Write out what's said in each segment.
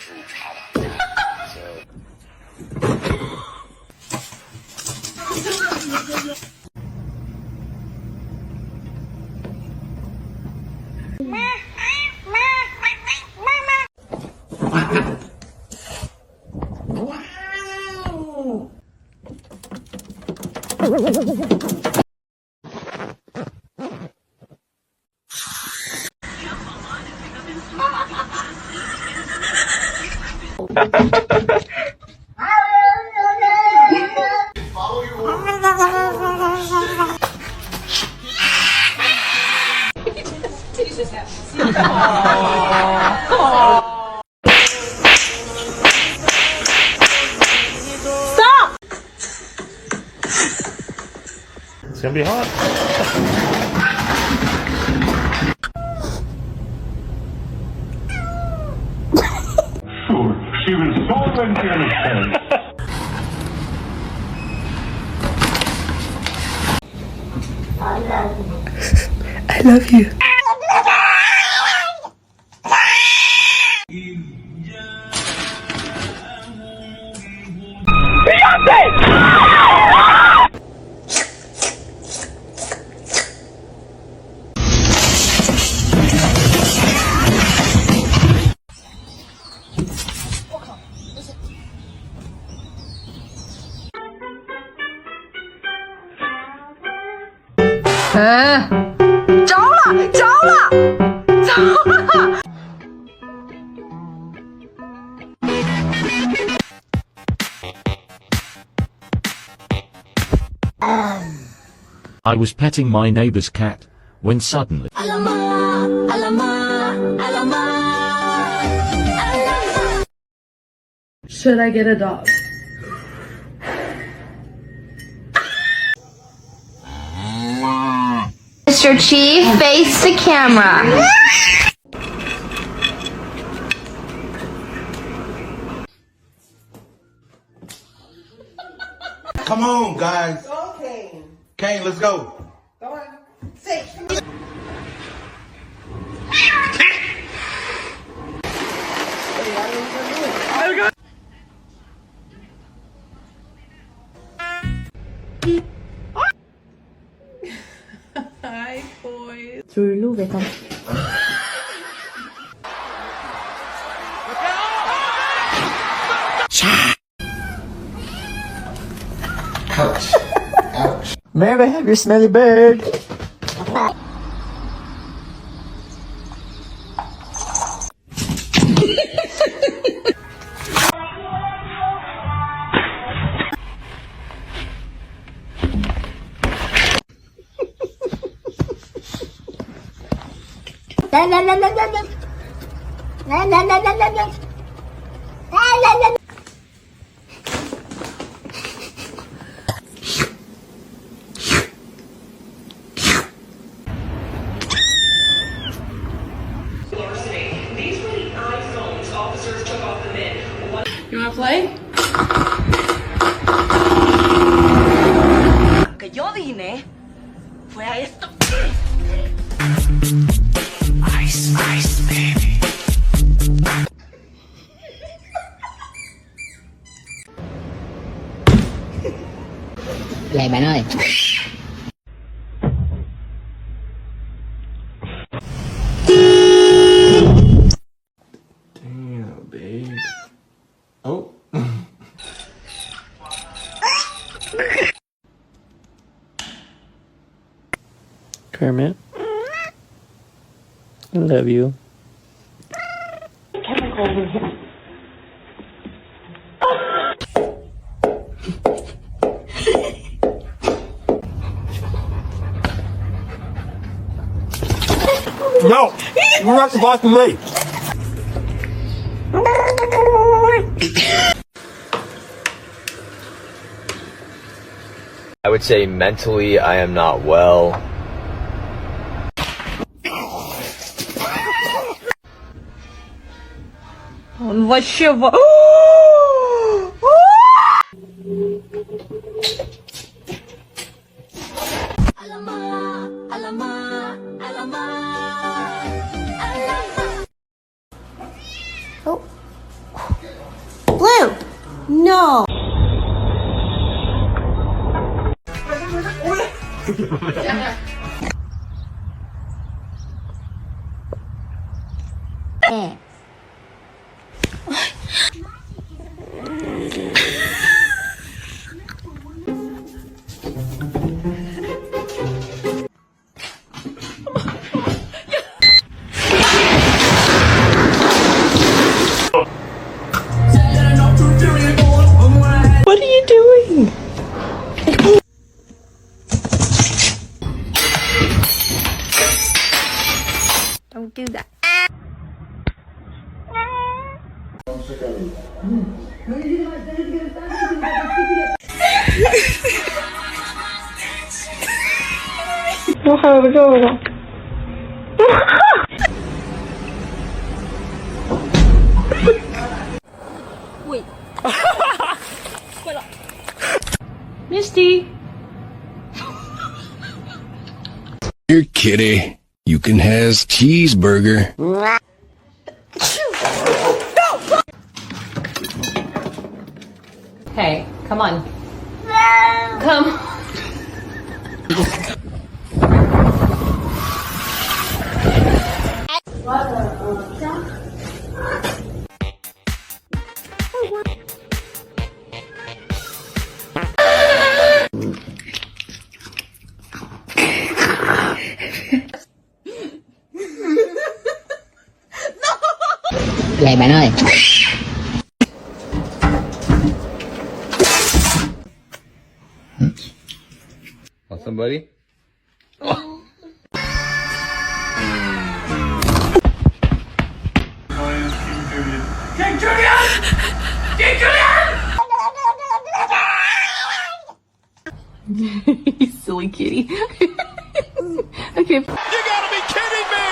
fruit product. So. Stop! It's gonna be hot. She was so intense. I love you. I was petting my neighbor's cat when suddenly Should I get a dog? Mr. Chief, face the camera. Come on, guys. Go, Kane. Kane, let's go. Go on. Say. Hi, boys. 줄로 외곽. Ouch. Ouch. May I have your smelly bird? You wanna play? Que yo vine fue a esto. Ice, ice, baby. Vậy bạn ơi. Damn, babe. Oh. Kermit. I love you. No, you're not supposed to leave. I would say mentally I am not well. Он вообще... Oh. No. What are you doing? Don't do that. Misty. Here, kitty. You can has cheeseburger. Hey, come on. Come. Vậy bạn ơi. Want somebody? You silly kitty. Okay. You gotta be kidding me!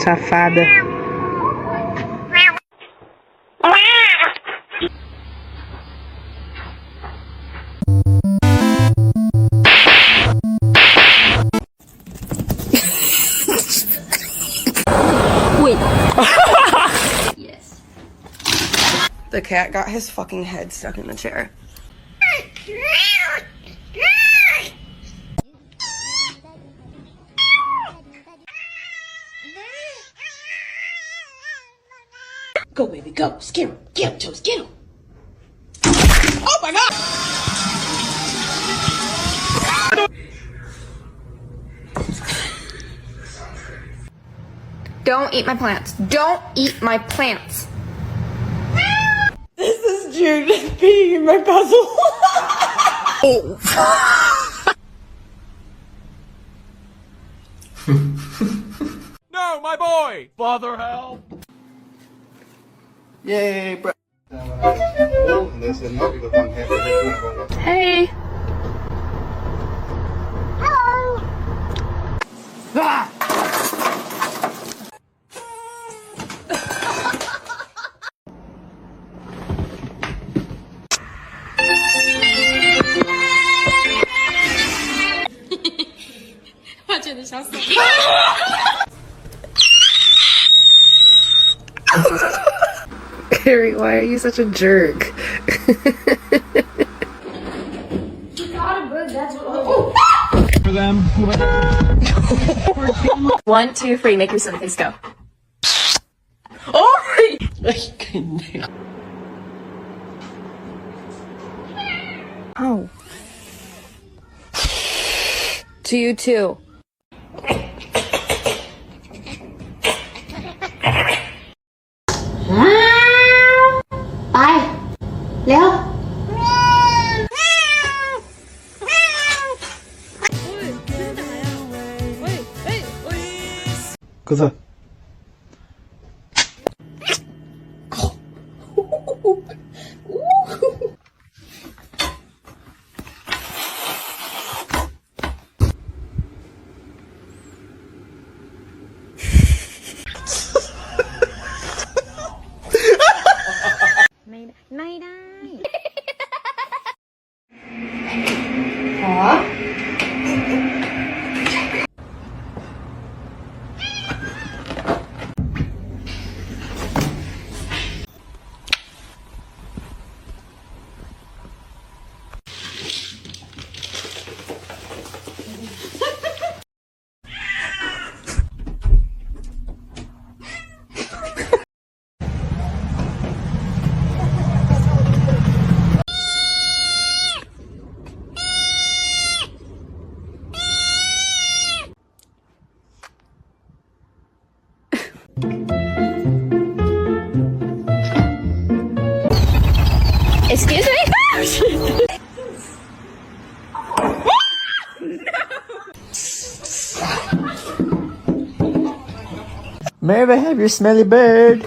Safada. Yes. The cat got his fucking head stuck in the chair. Go, baby, go. Scare him. Get him, Toast. Get him. Oh my god! Don't eat my plants. Don't eat my plants. This is Jude peeing in my puzzle. No, my boy! Father, help! Yay, bro. Hey. Harry, why are you such a jerk? One, two, three. Make your silly face go. Oh! Oh. To you too. Bye. Leo. Cosa?ไม่ได้ Huh? Excuse me? May I have your smelly bird?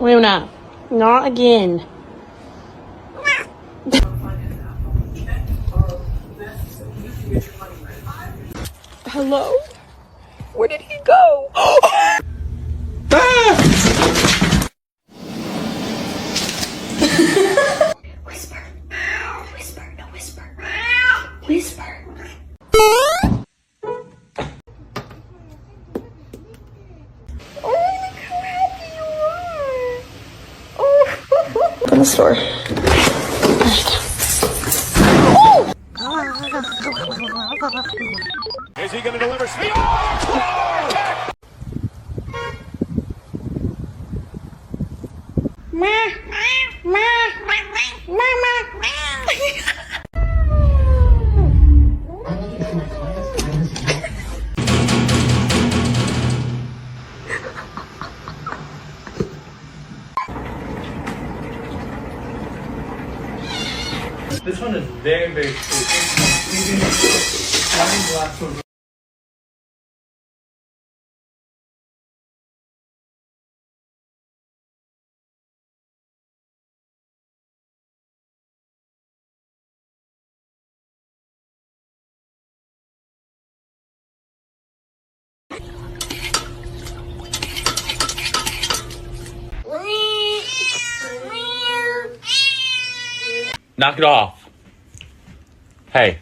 Luna, not again. Hello? Where did he go? Whisper. Whisper. No, whisper. Whisper. In the store. Is he gonna deliver speed? This one is very, very cool. Knock it off. Hey.